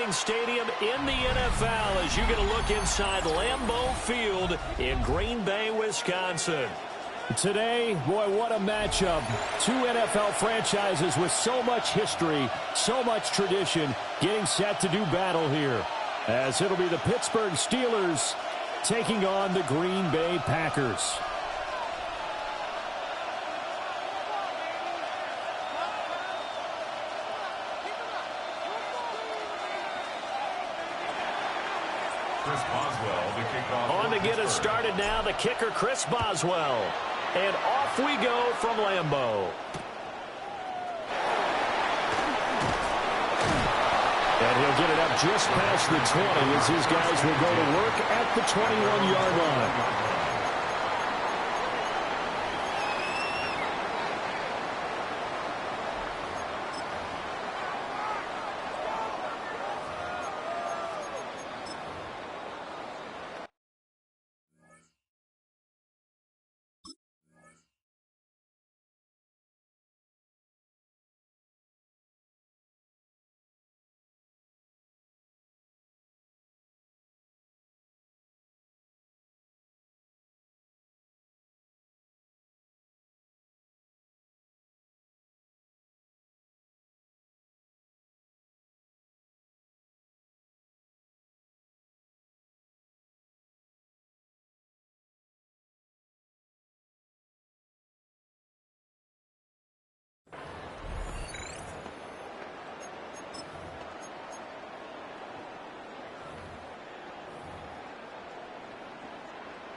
exciting stadium in the NFL as you get a look inside Lambeau Field in Green Bay, Wisconsin. Today, boy, what a matchup. Two NFL franchises with so much history, so much tradition, getting set to do battle here. As it'll be the Pittsburgh Steelers taking on the Green Bay Packers. Chris Boswell, the kickoff. On to get us started now, the kicker, Chris Boswell. And off we go from Lambeau. And he'll get it up just past the 20 as his guys will go to work at the 21-yard line.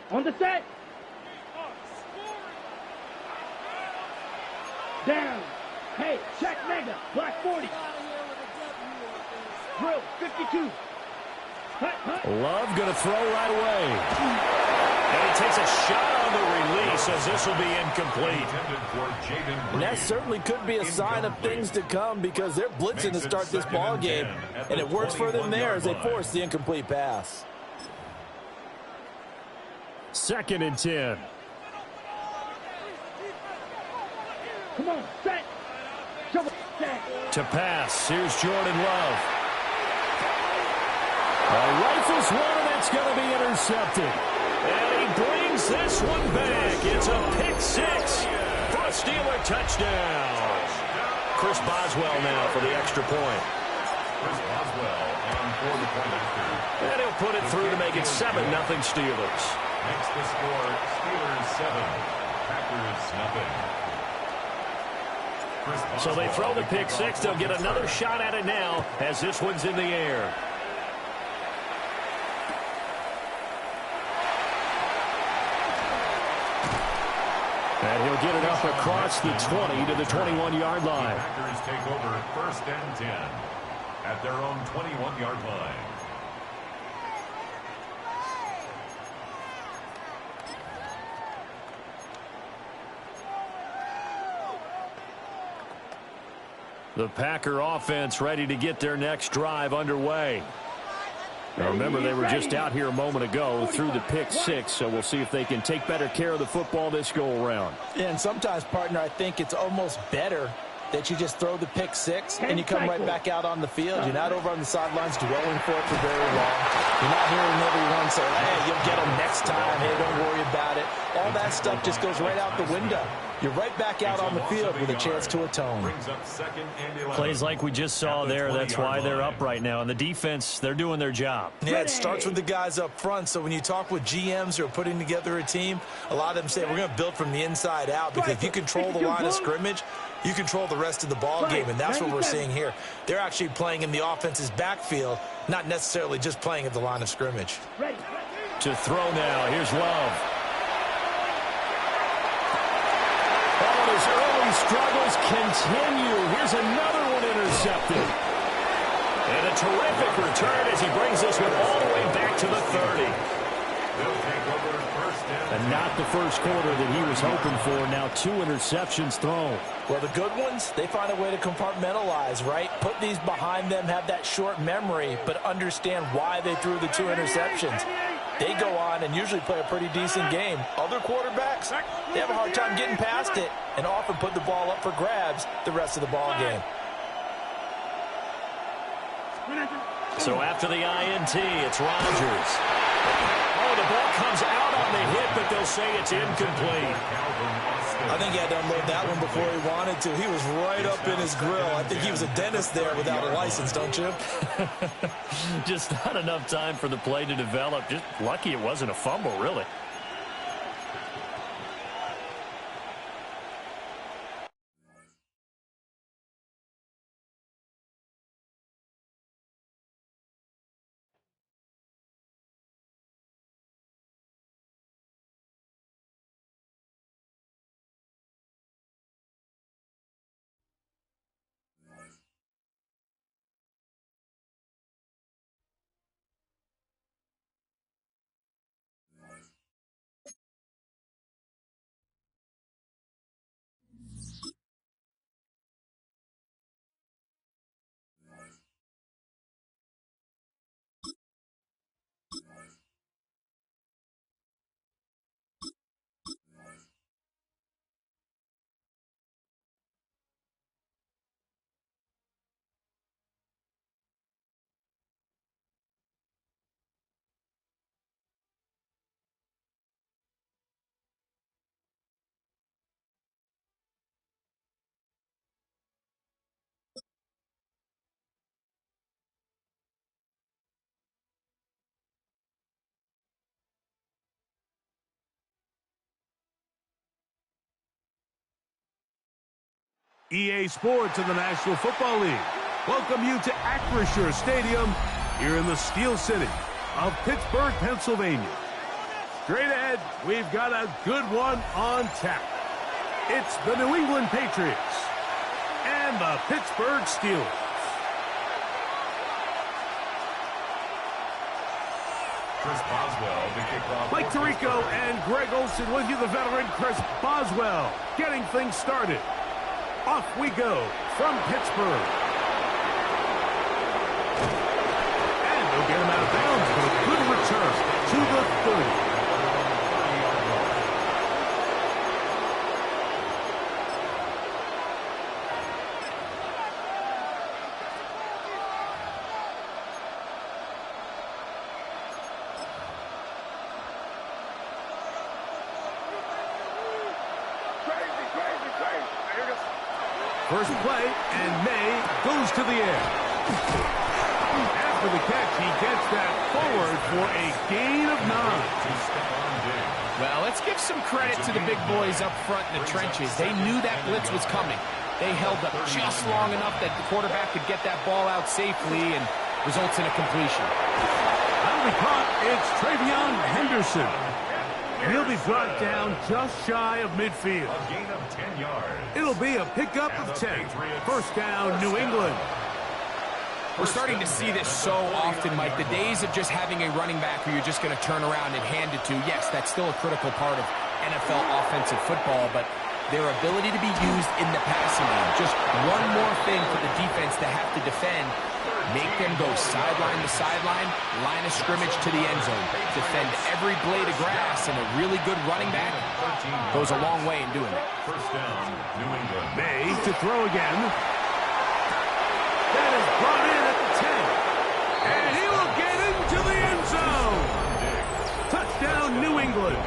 On the set. Down. Hey, check mega. Black 40. Drill 52. Love going to throw right away. And he takes a shot on the release as this will be incomplete. And that certainly could be a sign of things to come because they're blitzing to start this ball game. And it works for them there as they force the incomplete pass. 2nd and 10. Come on, set. To pass, here's Jordan Love. Rifles one, and it's going to be intercepted. And he brings this one back. It's a pick six for a Steeler touchdown. Chris Boswell now for the extra point. Chris Boswell on for the point after. And he'll put it through to make it 7-0 Steelers. Next the score, Steelers 7, Packers nothing. So they throw the pick six. They'll get another shot at it now as this one's in the air. And he'll get it up across the 20 to the 21-yard line. The Packers take over 1st and 10 at their own 21-yard line. The Packer offense ready to get their next drive underway. Now remember, they were just out here a moment ago through the pick six, so we'll see if they can take better care of the football this go-around. And sometimes, partner, I think it's almost better that you just throw the pick six and you come right back out on the field. You're not over on the sidelines dwelling for it for very long. You're not hearing everyone say, hey, you'll get them next time. Hey, don't worry about it. All that stuff just goes right out the window. You're right back out on the field with a chance to atone. Plays like we just saw there, that's why they're up right now. And the defense, they're doing their job. Yeah, it starts with the guys up front. So when you talk with GMs who are putting together a team, a lot of them say, we're going to build from the inside out. Because if you control the line of scrimmage, you control the rest of the ball game. And that's what we're seeing here. They're actually playing in the offense's backfield, not necessarily just playing at the line of scrimmage. To throw now, here's Love. His early struggles continue. Here's another one intercepted. And a terrific return as he brings this one all the way back to the 30. And not the first quarter that he was hoping for. Now 2 interceptions thrown. Well, the good ones, they find a way to compartmentalize, right? Put these behind them, have that short memory, but understand why they threw the 2 interceptions. They go on and usually play a pretty decent game. Other quarterbacks, they have a hard time getting past it and often put the ball up for grabs the rest of the ball game. So after the INT, it's Rodgers. Oh, the ball comes out on the hit, but they'll say it's incomplete. I think he had to unload that one before he wanted to. He was right up in his grill. I think he was a dentist there without a license, don't you? Just not enough time for the play to develop. Just lucky it wasn't a fumble, really. EA Sports and the National Football League welcome you to Acrisure Stadium here in the Steel City of Pittsburgh, Pennsylvania. Straight ahead, we've got a good one on tap. It's the New England Patriots and the Pittsburgh Steelers. Chris Boswell, the kickoff. Mike Tirico and Greg Olsen with you, the veteran Chris Boswell, getting things started. Off we go from Pittsburgh. And they'll get him out of bounds for a good return to the 30. First play, and May goes to the air. After the catch, he gets that forward for a gain of 9. Well, let's give some credit to the big boys up front in the trenches. They knew that blitz was coming. They held up just long enough that the quarterback could get that ball out safely and results in a completion. That'll be caught. It's Travion Henderson. And he'll be brought down just shy of midfield. A gain of 10 yards. It'll be a pickup of 10. First down, New England. We're starting to see this so often, Mike. The days of just having a running back who you're just going to turn around and hand it to, yes, that's still a critical part of NFL offensive football, but their ability to be used in the passing game. Just one more thing for the defense to have to defend. Make them go sideline to sideline, line of scrimmage to the end zone. Defend every blade of grass, and a really good running back goes a long way in doing that. First down, New England. May to throw again. That is brought in at the 10. And he will get into the end zone. Touchdown, New England.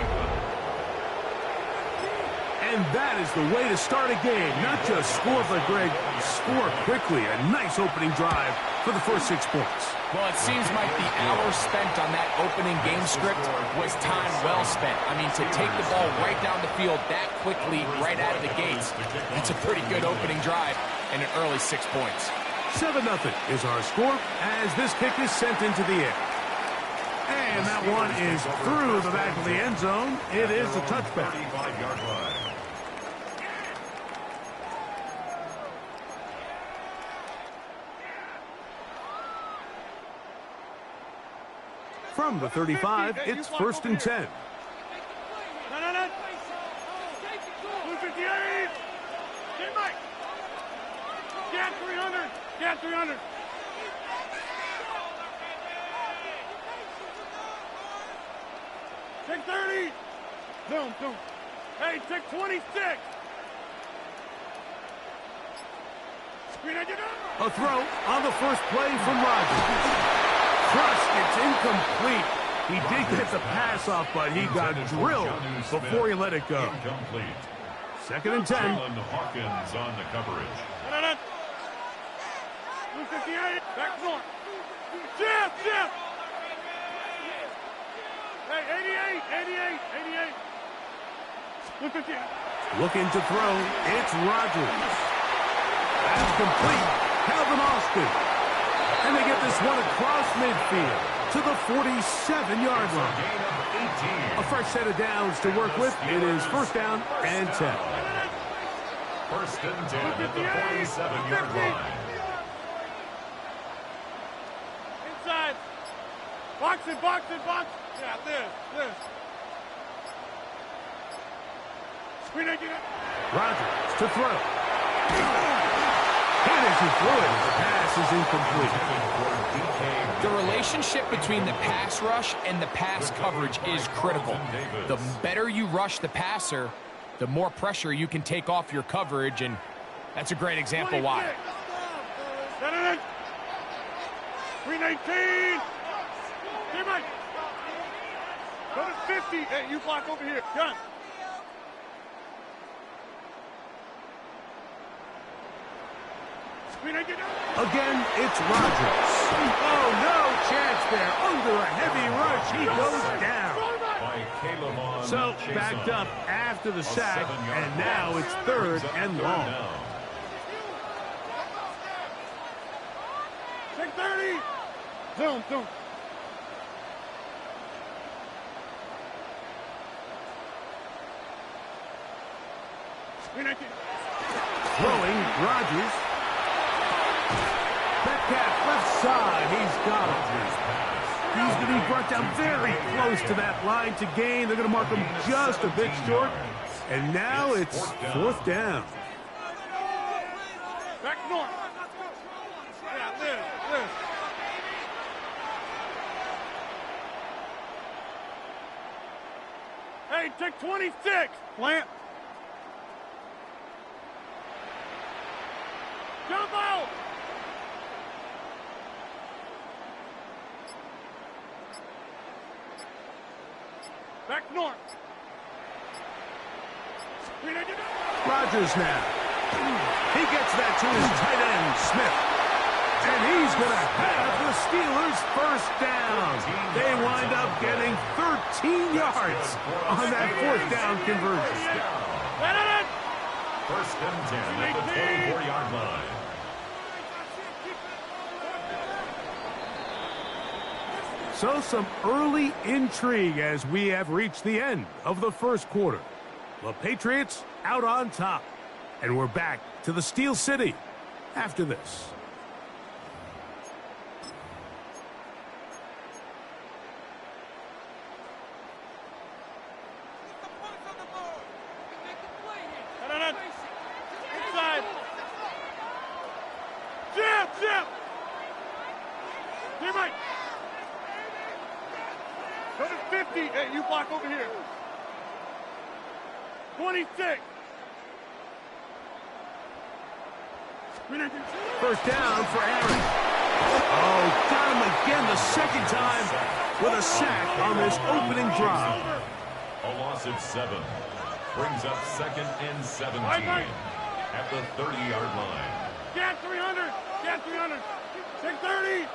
And that is the way to start a game. Not just score, but, Greg, score quickly. A nice opening drive for the first 6 points. Well, it seems like the hour spent on that opening game script was time well spent. I mean, to take the ball right down the field that quickly, right out of the gates, that's a pretty good opening drive and an early 6 points. 7-0 is our score as this kick is sent into the air. And that one is through the back of the end zone. It is a touchback. 35-yard line. From the 35, it's first and 10. No. 258. Get Mike. Get 300. Get 300. Take 30. Zoom. Hey, take 26. A throw on the first play from Rodgers. Crushed, it's incomplete. He did get the pass off, but he got drilled before he let it go. Incomplete. 2nd and 10. Jalen Hawkins on the coverage. Back north. Jeff! Hey, 88. Look at you. Looking to throw, it's Rodgers. That's complete. Calvin Austin. And they get this one across midfield to the 47-yard line. Gain of 18. A fresh set of downs to work with. It is 1st down and 10. 1st and 10 at the 47-yard line. Inside. Box it. Yeah, this. Rodgers to throw. And as he threw it, the pass is incomplete. The relationship between the pass rush and the pass coverage is critical. The better you rush the passer, the more pressure you can take off your coverage, and that's a great example why. 319. Hey, Mike. Go to 50. Hey, you block over here. Gun. Again, it's Rodgers. Oh, no chance there. Under a heavy rush, he goes down. By Caleb on So, chase backed on. up after the A sack, 7-yard and now loss it's 3rd brings up and 3rd long. down. 630. Zoom. Throwing, Rodgers. Metcalf, left side, he's got it. He's going to be brought down very close to that line to gain. They're going to mark him just a bit short. And now it's 4th down. Back north. Yeah, this. Hey, take 26. Plant. Jump out. Back north. Rodgers now. He gets that to his tight end, Smith. And he's going to have the Steelers 1st down. They wind up getting 13 yards on that 4th down conversion. 1st and 10 at the 24-yard line. So some early intrigue as we have reached the end of the 1st quarter. The Patriots out on top. And we're back to the Steel City after this. Inside. Jeff. Hey, Mike. Go to 50. Hey, you block over here. 26. 1st down for Aaron. Oh, got him again the 2nd time with a sack on this opening drive. A loss of 7. Brings up 2nd and 17 at the 30-yard line. Get 300. 630.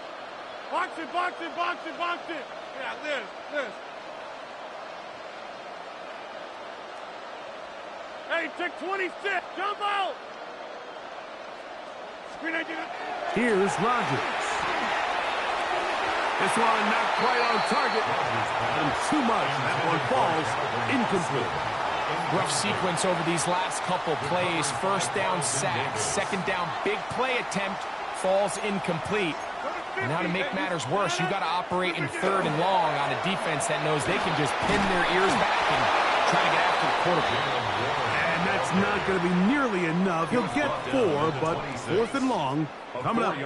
Box it. Yeah, this. Hey, take 26. Jump out. Here's Rodgers. This one not quite on target. And too much. That one falls incomplete. Rough sequence over these last couple plays. 1st down sack, 2nd down big play attempt, falls incomplete. And now to make matters worse, you got to operate in 3rd and long on a defense that knows they can just pin their ears back and try to get after the quarterback. And that's not going to be nearly enough. He'll get 4, but 4th and long coming up.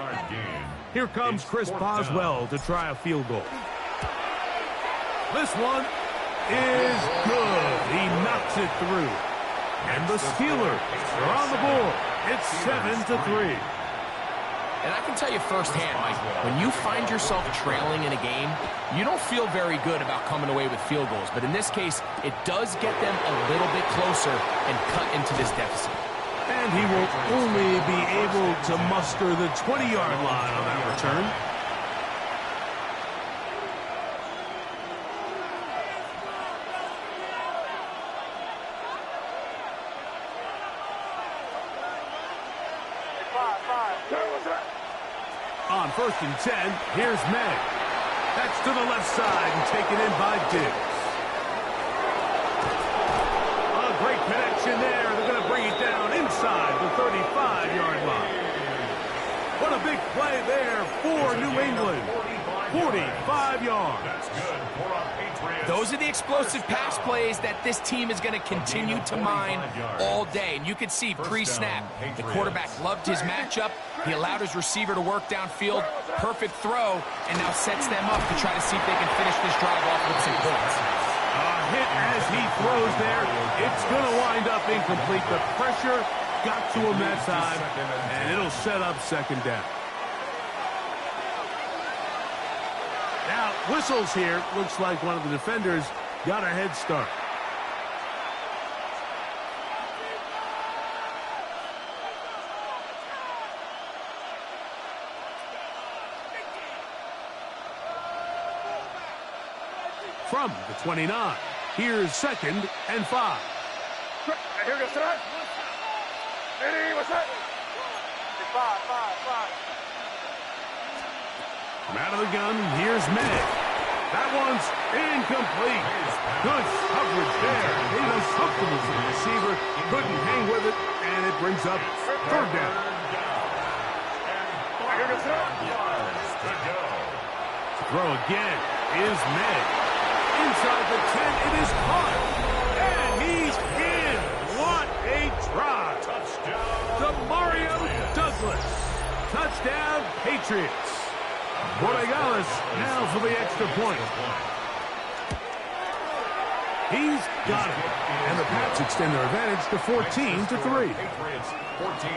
Here comes Chris Boswell to try a field goal. This one is good. He knocks it through. And the Steelers are on the board. It's 7-3. And I can tell you firsthand, Mike, when you find yourself trailing in a game, you don't feel very good about coming away with field goals. But in this case, it does get them a little bit closer and cut into this deficit. And he will only be able to muster the 20-yard line on that return. On 1st and 10, here's May. That's to the left side and taken in by Diggs. A great connection there. They're going to bring it down inside the 35-yard line. What a big play there for New England. 45 yards. That's good for our Patriots. Those are the explosive pass plays that this team is going to continue to mine all day. And you can see pre-snap, the quarterback loved his matchup. He allowed his receiver to work downfield. Perfect throw, and now sets them up to try to see if they can finish this drive off with some points. A hit as he throws there. It's going to wind up incomplete. The pressure got to him that time, and it'll set up 2nd down. Now, whistles here. Looks like one of the defenders got a head start. From the 29, here's 2nd and 5. Here goes that. Eddie, what's that? 5. From out of the gun, here's May. That one's incomplete. Good coverage there. He was comfortable for the receiver. Couldn't hang with it, and it brings up 3rd down. Here goes that. Throw again is May. Inside the 10, it is caught. And he's in. What a drive. To Mario Douglas. Touchdown, Patriots. Borregales now for the extra point. He's got it. And the Pats extend their advantage to 14-3. Patriots 14.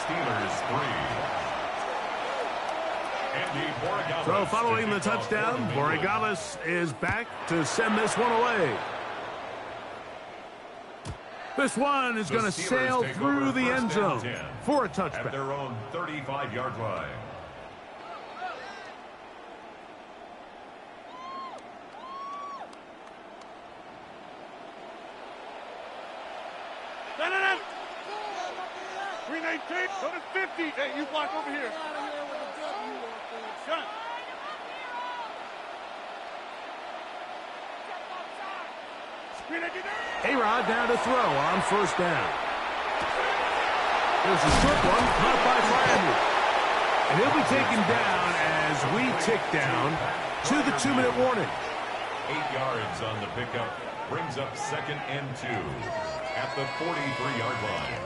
Steelers 3. So following the touchdown, Borregales is back to send this one away. This one is going to sail through the end zone for a touchback. At their own 35-yard line. Green 18, go to 50. Hey, you block over here. Shut. A-Rod down to throw on 1st down. There's a short one, caught by Bradley. And he'll be taken down as we tick down to the 2-minute warning. 8 yards on the pickup. Brings up 2nd and 2 at the 43-yard line.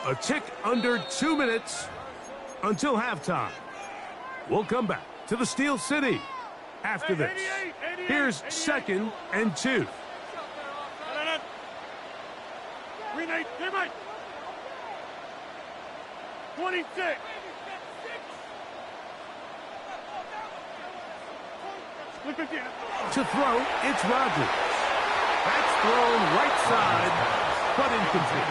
A tick under 2 minutes until halftime. We'll come back to the Steel City after this. Here's 2nd and 2. Green 8, 26. To throw, it's Rodgers. That's thrown right side, but incomplete.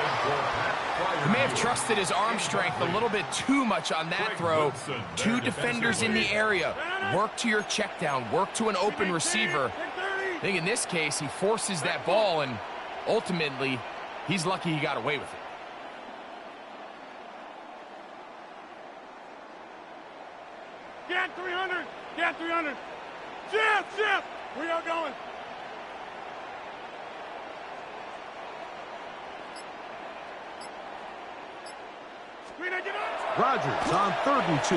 He may have trusted his arm strength a little bit too much on that throw. 2 defenders in the area. Work to your check down. Work to an open receiver. I think in this case, he forces that ball, and ultimately, he's lucky he got away with it. Get 300. Get 300. Shift. We are going. Rodgers on 3rd and 2.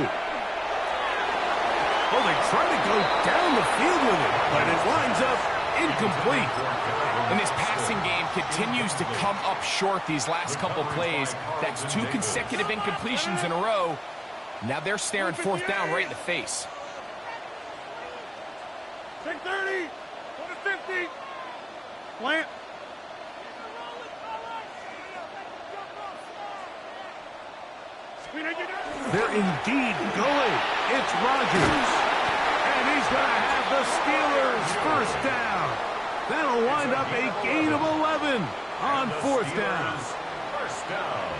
Oh, they try to go down the field with it, but it winds up incomplete. And this passing game continues to come up short these last couple plays. That's 2 consecutive incompletions in a row. Now they're staring 4th down right in the face. 630. Go to 50. Plant. They're indeed going. It's Rodgers. And he's going to have the Steelers first down. That'll wind up a gain of 11 on fourth down. First down.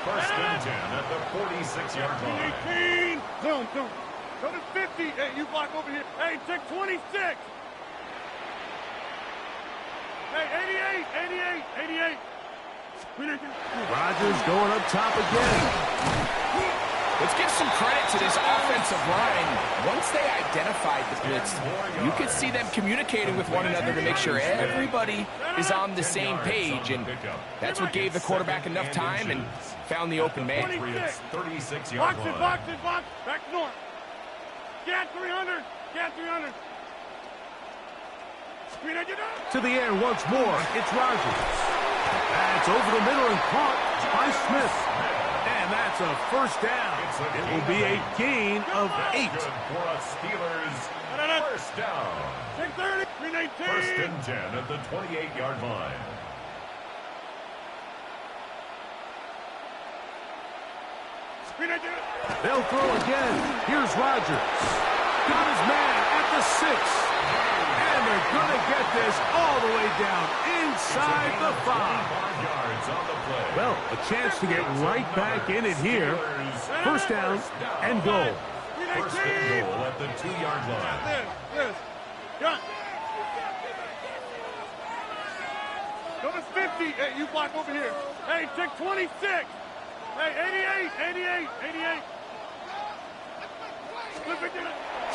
First and 10 at the 46-yard line. 18. Zone. Go to 50. Hey, you block over here. Hey, check 26. Hey, 88. Rodgers going up top again. Let's give some credit to this offensive line. Once they identified the blitz, you could see them communicating with one another to make sure everybody is on the same page, and that's what gave the quarterback enough time and found the open man. 36-yard line. Box. Back north. Get 300. To the air once more. It's Rodgers. That's over the middle and caught by Smith. And that's a first down. It will be a gain of 8. For a Steelers first down. 630. 319. First and 10 at the 28-yard line. They'll throw again. Here's Rodgers. Got his man at the 6. And they're going to get this all the way down inside the 5. Yards on the play. Well, a chance to get right back in it here. First down and goal. First and goal at the 2-yard line. This. Gun. Go to 50. Hey, you block over here. Hey, check 26. Hey, 88.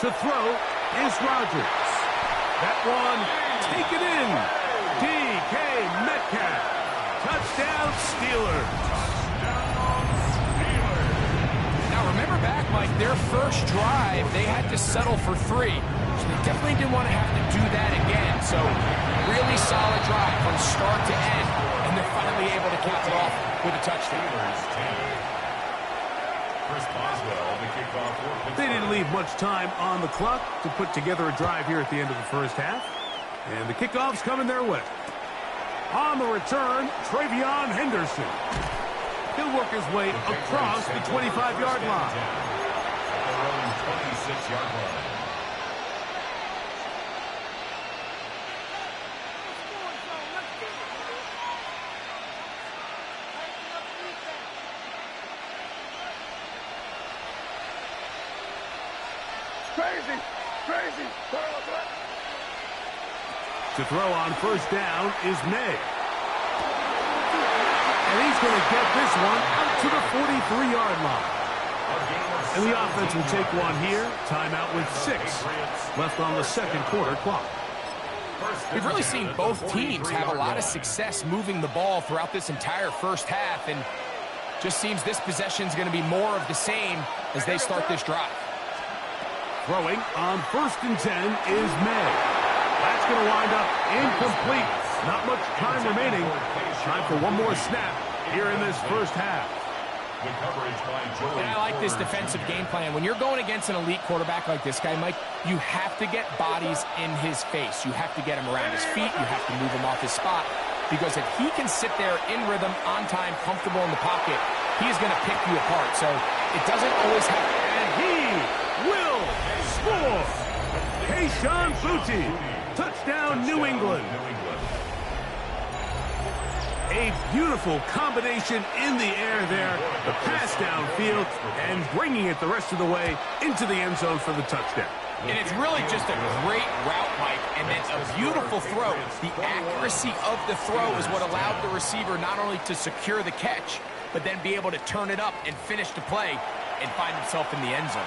To throw is Rodgers. That one taken in. DK Metcalf. Touchdown Steelers. Now remember back, Mike, their first drive, they had to settle for 3. So they definitely didn't want to have to do that again. So really solid drive from start to end. And they're finally able to cap it off with a touchdown. Chris Boswell, the kickoff for Pittsburgh. They didn't leave much time on the clock to put together a drive here at the end of the first half. And the kickoff's coming their way. On the return, Travion Henderson. He'll work his way across the 25-yard line. At their own 26-yard line. Crazy. To throw on first down is May. And he's going to get this one out to the 43-yard line. And the offense will take one here. Timeout with 6 left on the second quarter clock. We've really seen both teams have a lot of success moving the ball throughout this entire first half, and just seems this possession is going to be more of the same as they start this drive. Throwing on first and 10 is May. That's going to wind up incomplete. Not much time remaining. Time for one more snap here in this first half. The coverage by Joey. And I like this defensive game plan. When you're going against an elite quarterback like this guy, Mike, you have to get bodies in his face. You have to get him around his feet. You have to move him off his spot. Because if he can sit there in rhythm, on time, comfortable in the pocket, he is going to pick you apart. So it doesn't always happen. And he will score. Kayshon Boutte. Touchdown, New England. A beautiful combination in the air there. The pass downfield and bringing it the rest of the way into the end zone for the touchdown. And it's really just a great route, Mike, and then a beautiful throw. The accuracy of the throw is what allowed the receiver not only to secure the catch, but then be able to turn it up and finish the play and find himself in the end zone.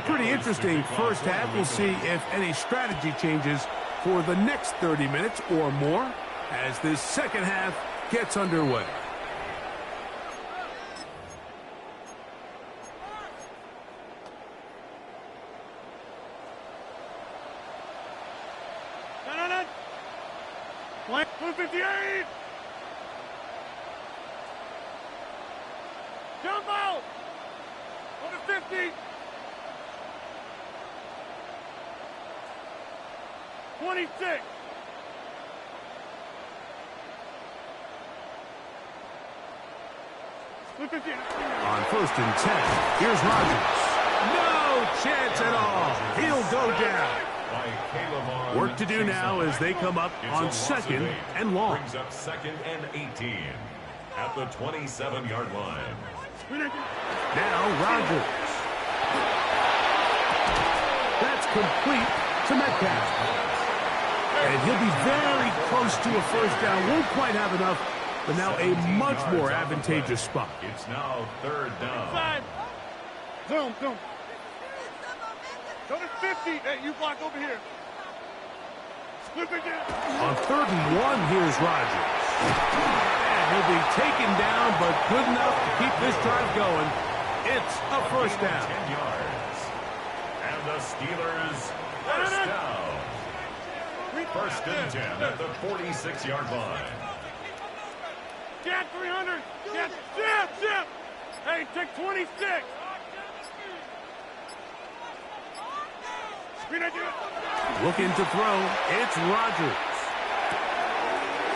Pretty interesting first half. We'll see if any strategy changes for the next 30 minutes or more as this second half gets underway. Blank 258. Jump out. On the 50. 26. On 1st and 10, here's Rodgers. No chance at all. He'll go down. Work to do now as they come up on 2nd and long. Brings up 2nd and 18 at the 27-yard line. Now Rodgers. That's complete to Metcalf. And he'll be very close to a first down. Won't quite have enough, but now a much more advantageous spot. It's now 3rd down. Inside. Zoom. Go to 50. Hey, you block over here. On 3rd and 1, here's Rodgers. And he'll be taken down, but good enough to keep this drive going. It's a first down. 10 yards. And the Steelers first down. 1st and 10 at the 46-yard line. Get 300. Get chip. Hey, take 26. Looking to throw, it's Rodgers.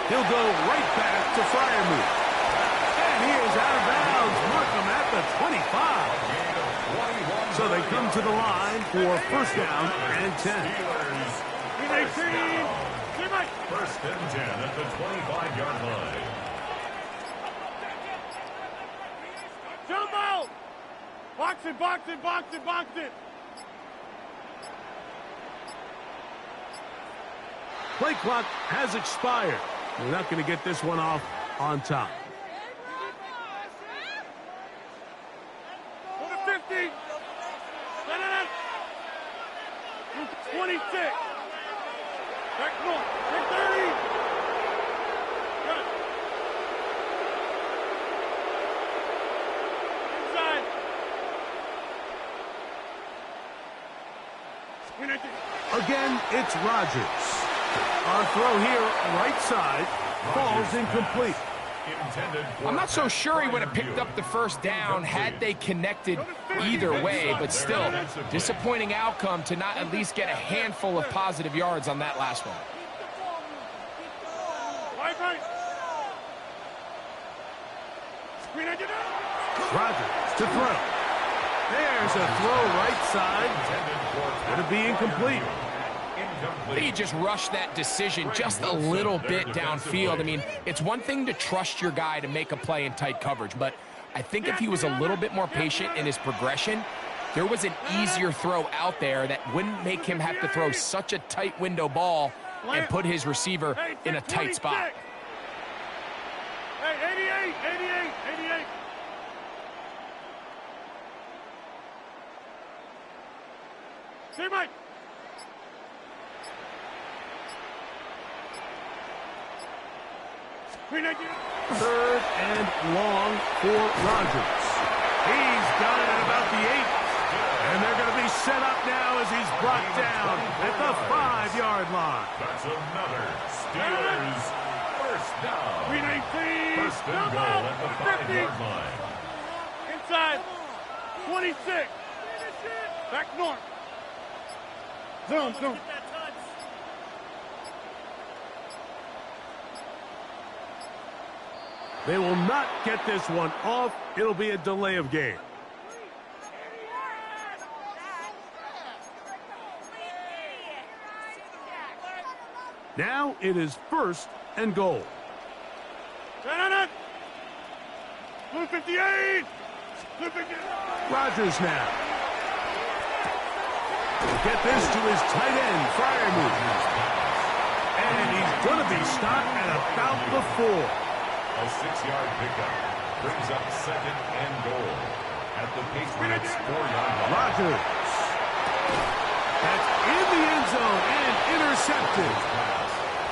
He'll go right back to Freiermuth. And he is out of bounds. Mark him at the 25. So they come to the line for first down and 10. 1st and 10 at the 25-yard line. Jump out! Box it! Play clock has expired. We're not going to get this one off on time. Go to 50. 26. Back north. 30. Good. Inside. Again, it's Rodgers. On throw here, right side, falls incomplete. I'm not so sure he would have picked up the first down had they connected either way, but still, disappointing outcome to not at least get a handful of positive yards on that last one. Rodgers to throw. There's a throw right side. Going to be incomplete. He just rushed that decision just a little bit downfield. I mean, it's one thing to trust your guy to make a play in tight coverage, but I think if he was a little bit more patient in his progression, there was an easier throw out there that wouldn't make him have to throw such a tight window ball and put his receiver in a tight spot. Hey, 88. See, Mike. Third and long for Rodgers. He's got it at about the 8. And they're going to be set up now as he's brought down at the 5-yard line. That's another Steelers first down. 319. First and goal at the 5-yard line. Inside. 26. Back north. Zoom. They will not get this one off. It'll be a delay of game. Now it is first and goal. Blue 58. Rodgers now. Will get this to his tight end, Freiermuth. And he's going to be stopped at about the 4. A 6-yard pickup brings up second and goal at the Patriots 4-yard line. Rodgers. That's in the end zone and intercepted.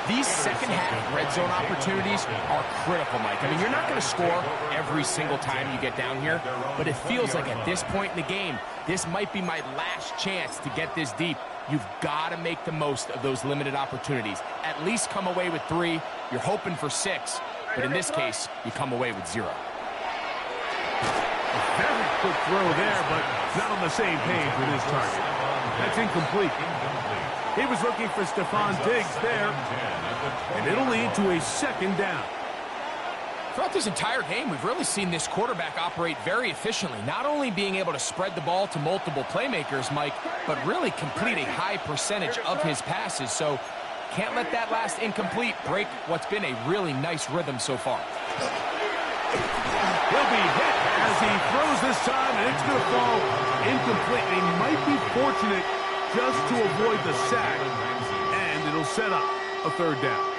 These second-half red zone opportunities are critical, Mike. I mean, you're not going to score every single time you get down here, but it feels like at this point in the game, this might be my last chance to get this deep. You've got to make the most of those limited opportunities. At least come away with 3. You're hoping for 6, but in this case, you come away with 0. A very quick throw there, but not on the same page with his target. That's incomplete. He was looking for Stephon Diggs there, and it'll lead to a second down. Throughout this entire game, we've really seen this quarterback operate very efficiently, not only being able to spread the ball to multiple playmakers, Mike, but really complete a high percentage of his passes. So can't let that last incomplete break what's been a really nice rhythm so far. He'll be hit as he throws this time, and it's going to fall incomplete. He might be fortunate just to avoid the sack, and it'll set up a third down.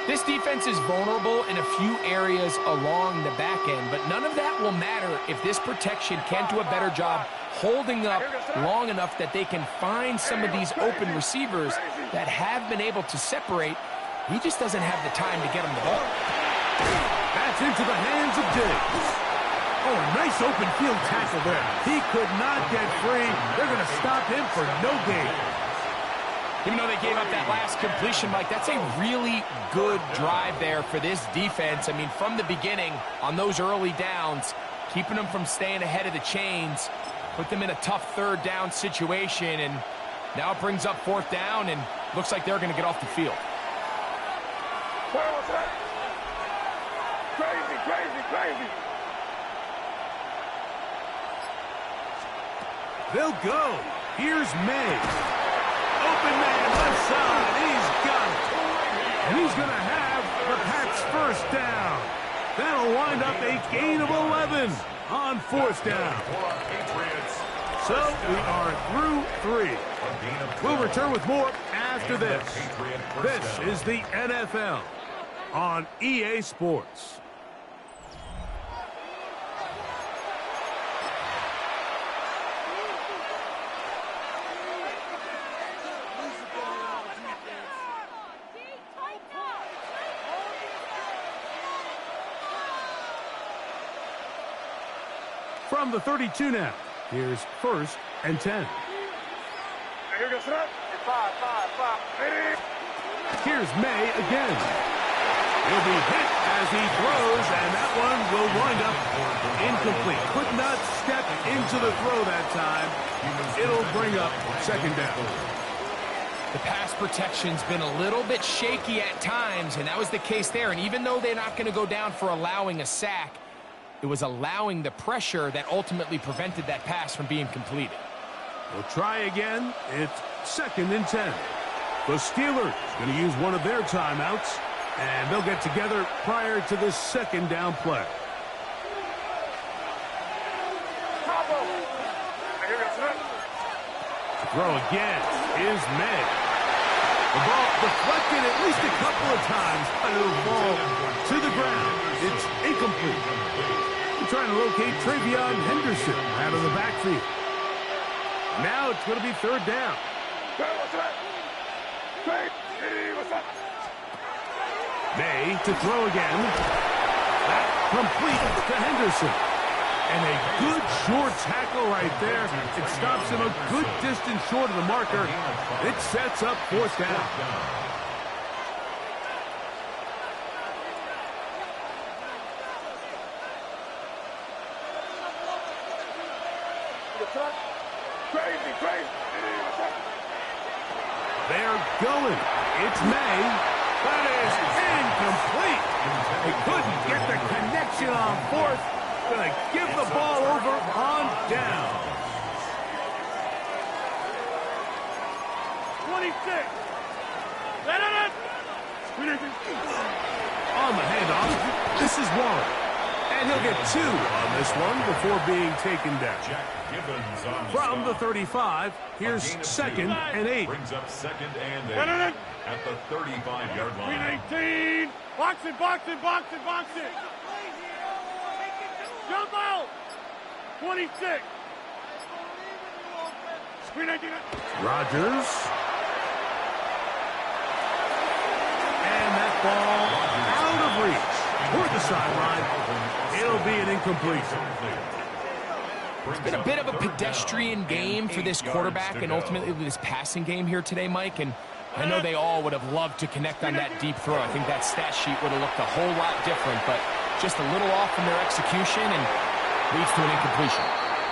This defense is vulnerable in a few areas along the back end, but none of that will matter if this protection can't do a better job holding up long enough that they can find some of these open receivers that have been able to separate. He just doesn't have the time to get them the ball. That's into the hands of Diggs. Oh, a nice open field tackle there. He could not get free. They're going to stop him for no gain. Even though they gave up that last completion, Mike, that's a really good drive there for this defense. I mean, from the beginning, on those early downs, keeping them from staying ahead of the chains, put them in a tough third down situation, and now it brings up fourth down, and looks like they're going to get off the field. Crazy, crazy, crazy. They'll go. Here's May. Open man left side. He's got it. And he's going to have the Pats first down. That'll wind up a gain of 11 on fourth down. So we are through 3. We'll return with more after this. This is the NFL on EA Sports. From the 32 now, here's 1st and 10. Here's May again. He'll be hit as he throws, and that one will wind up incomplete. Could not step into the throw that time. It'll bring up second down. The pass protection's been a little bit shaky at times, and that was the case there. And even though they're not going to go down for allowing a sack, it was allowing the pressure that ultimately prevented that pass from being completed. We'll try again. It's 2nd and 10. The Steelers going to use one of their timeouts, and they'll get together prior to this second down play. To throw again is May. The ball deflected at least a couple of times, and it'll fall to the ground. It's incomplete. We're trying to locate Travion Henderson out of the backfield. Now it's going to be third down. May to throw again. That complete to Henderson. And a good short tackle right there. It stops him a good distance short of the marker. It sets up fourth down. Crazy, crazy. They're going. It's May. That is incomplete. They couldn't get the connection on fourth. Going to give the ball over on down. 26. On the handoff, this is Waller. And he'll get 2 on this one before being taken down. From the 35, here's 2nd and 8. Brings up 2nd and 8 at the 35-yard line. 18. Box it, box it, box it, box it. Jump out. 26. Rodgers. And that ball out of reach. Toward the sideline. It'll be an incomplete. It's been a bit of a pedestrian game for this quarterback and ultimately this passing game here today, Mike. And I know they all would have loved to connect on that deep throw. I think that stat sheet would have looked a whole lot different, but just a little off from their execution and leads to an incompletion.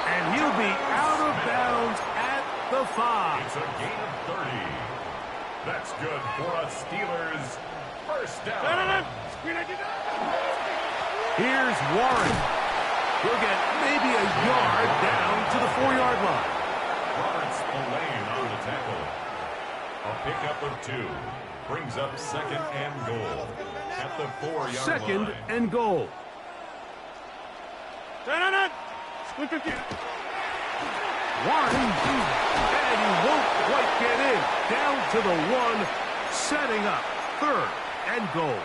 And he'll be out of bounds at the 5. It's a gain of 30. That's good for a Steelers first down. Here's Warren. He'll get maybe a yard down to the 4-yard line. Robert Spillane on the tackle. A pickup of 2. Brings up 2nd and goal at the 4-yard line. 2nd and goal. Warren, and he won't quite get in. Down to the 1, setting up 3rd and goal.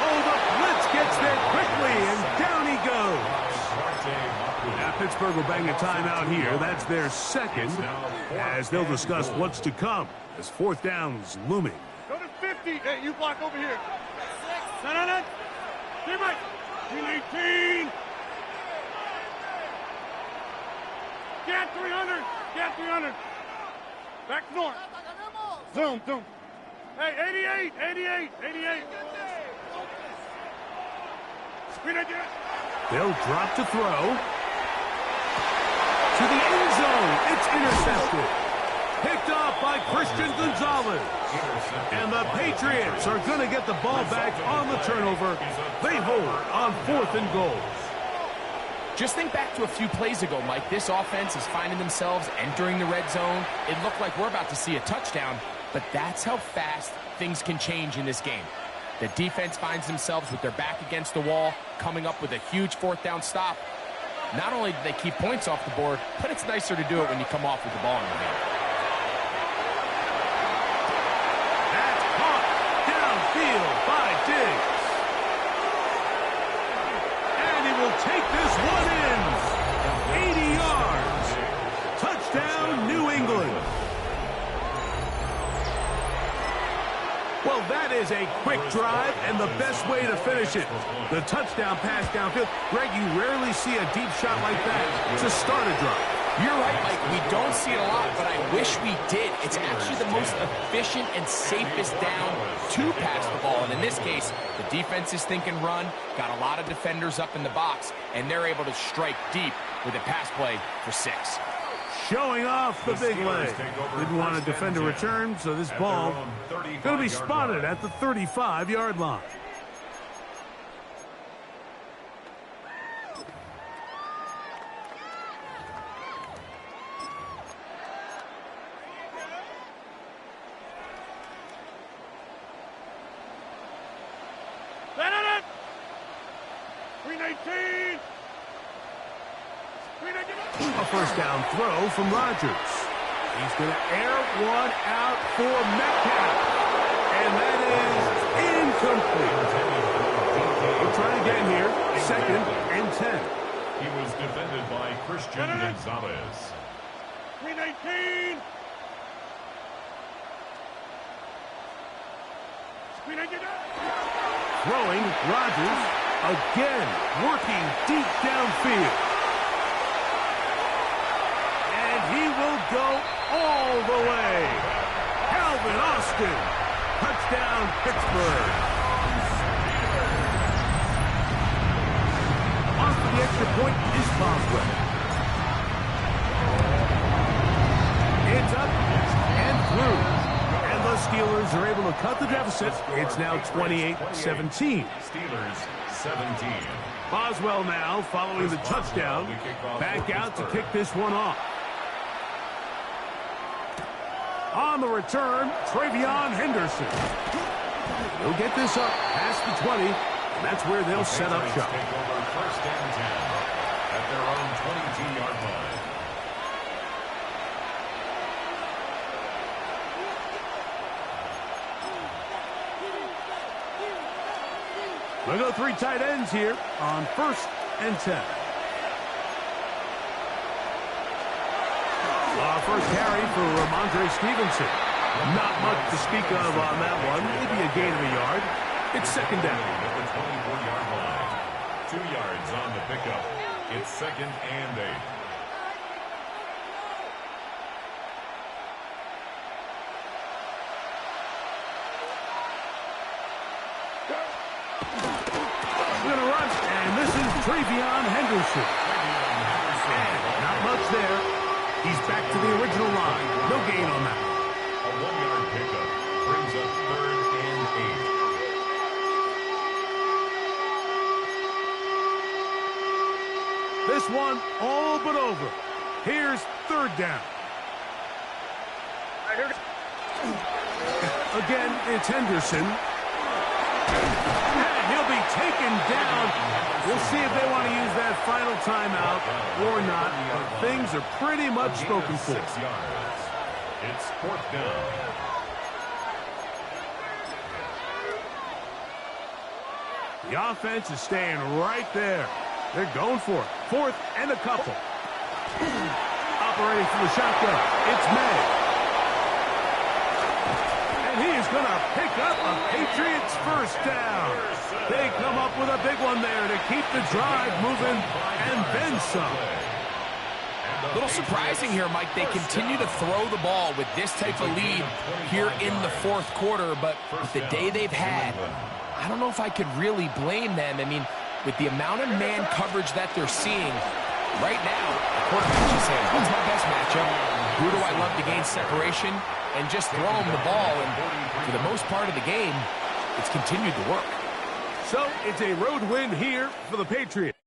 Oh, the blitz gets there quickly, and down he goes. Now Pittsburgh will bang a timeout here. That's their 2nd, as they'll discuss what's to come as 4th down's looming. Go to 50. Hey, you block over here. No. Stay right. 18. Get 300. Get 300. Back north. Zoom. Hey, 88. They'll drop to throw. To the end zone. It's intercepted. Picked off by Christian Gonzalez. And the Patriots are going to get the ball back on the turnover. They hold on 4th and goal. Just think back to a few plays ago, Mike. This offense is finding themselves entering the red zone. It looked like we're about to see a touchdown, but that's how fast things can change in this game. The defense finds themselves with their back against the wall, coming up with a huge 4th down stop. Not only do they keep points off the board, but it's nicer to do it when you come off with the ball in your hand. That's caught downfield by Diggs. And he will take this one in. 80 yards. Touchdown, New England. Well, that is a quick drive and the best way to finish it. The touchdown pass downfield. Greg, you rarely see a deep shot like that to start a drive. You're right, Mike. We don't see it a lot, but I wish we did. It's actually the most efficient and safest down to pass the ball. And in this case, the defense is thinking run, got a lot of defenders up in the box, and they're able to strike deep with a pass play for 6. Showing off the big leg. Didn't want to defend a return, so this ball going to be spotted at the 35-yard line. A first down throw from Rodgers. He's going to air one out for Metcalf. And that is incomplete. We'll try again here. 2nd and 10. He was defended by Christian Gonzalez. 319. Throwing Rodgers again, working deep downfield. He will go all the way. Calvin Austin. Touchdown, Pittsburgh. On for the extra point is Boswell. It's up and through. And the Steelers are able to cut the deficit. It's now 28-17. Steelers 17. Boswell now following the touchdown. Back out to kick this one off. On the return, Travion Henderson. He'll get this up past the 20, and that's where they'll set up shop. Take over 1st and 10 at their own 22-yard line. We'll go 3 tight ends here on 1st and 10. First carry for Ramondre Stevenson. Not much to speak of on that one. Maybe a gain of a yard. It's 2nd down. At the 24-yard line. 2 yards on the pickup. It's 2nd and 8. We're going to run, and this is Travion Henderson. And not much there. He's back to the original line. No gain on that. A 1-yard pickup brings up 3rd and 8. This one all but over. Here's 3rd down. Again, it's Henderson. And he'll be taken down. We'll see if they want to use that final timeout or not. But things are pretty much spoken for. 6 yards. It's 4th down. The offense is staying right there. They're going for it. 4th and a couple. Operating from the shotgun, it's May. And he is going to pick up a Patriots first down. They come up with a big one there to keep the drive moving and then some. A little surprising here, Mike. They continue to throw the ball with this type of lead here in the 4th quarter, but with the day they've had, I don't know if I could really blame them. I mean, with the amount of man coverage that they're seeing, right now, the quarterback's just saying, what's my best matchup? Who do I love to gain separation? And just throw them the ball. And for the most part of the game, it's continued to work. So it's a road win here for the Patriots.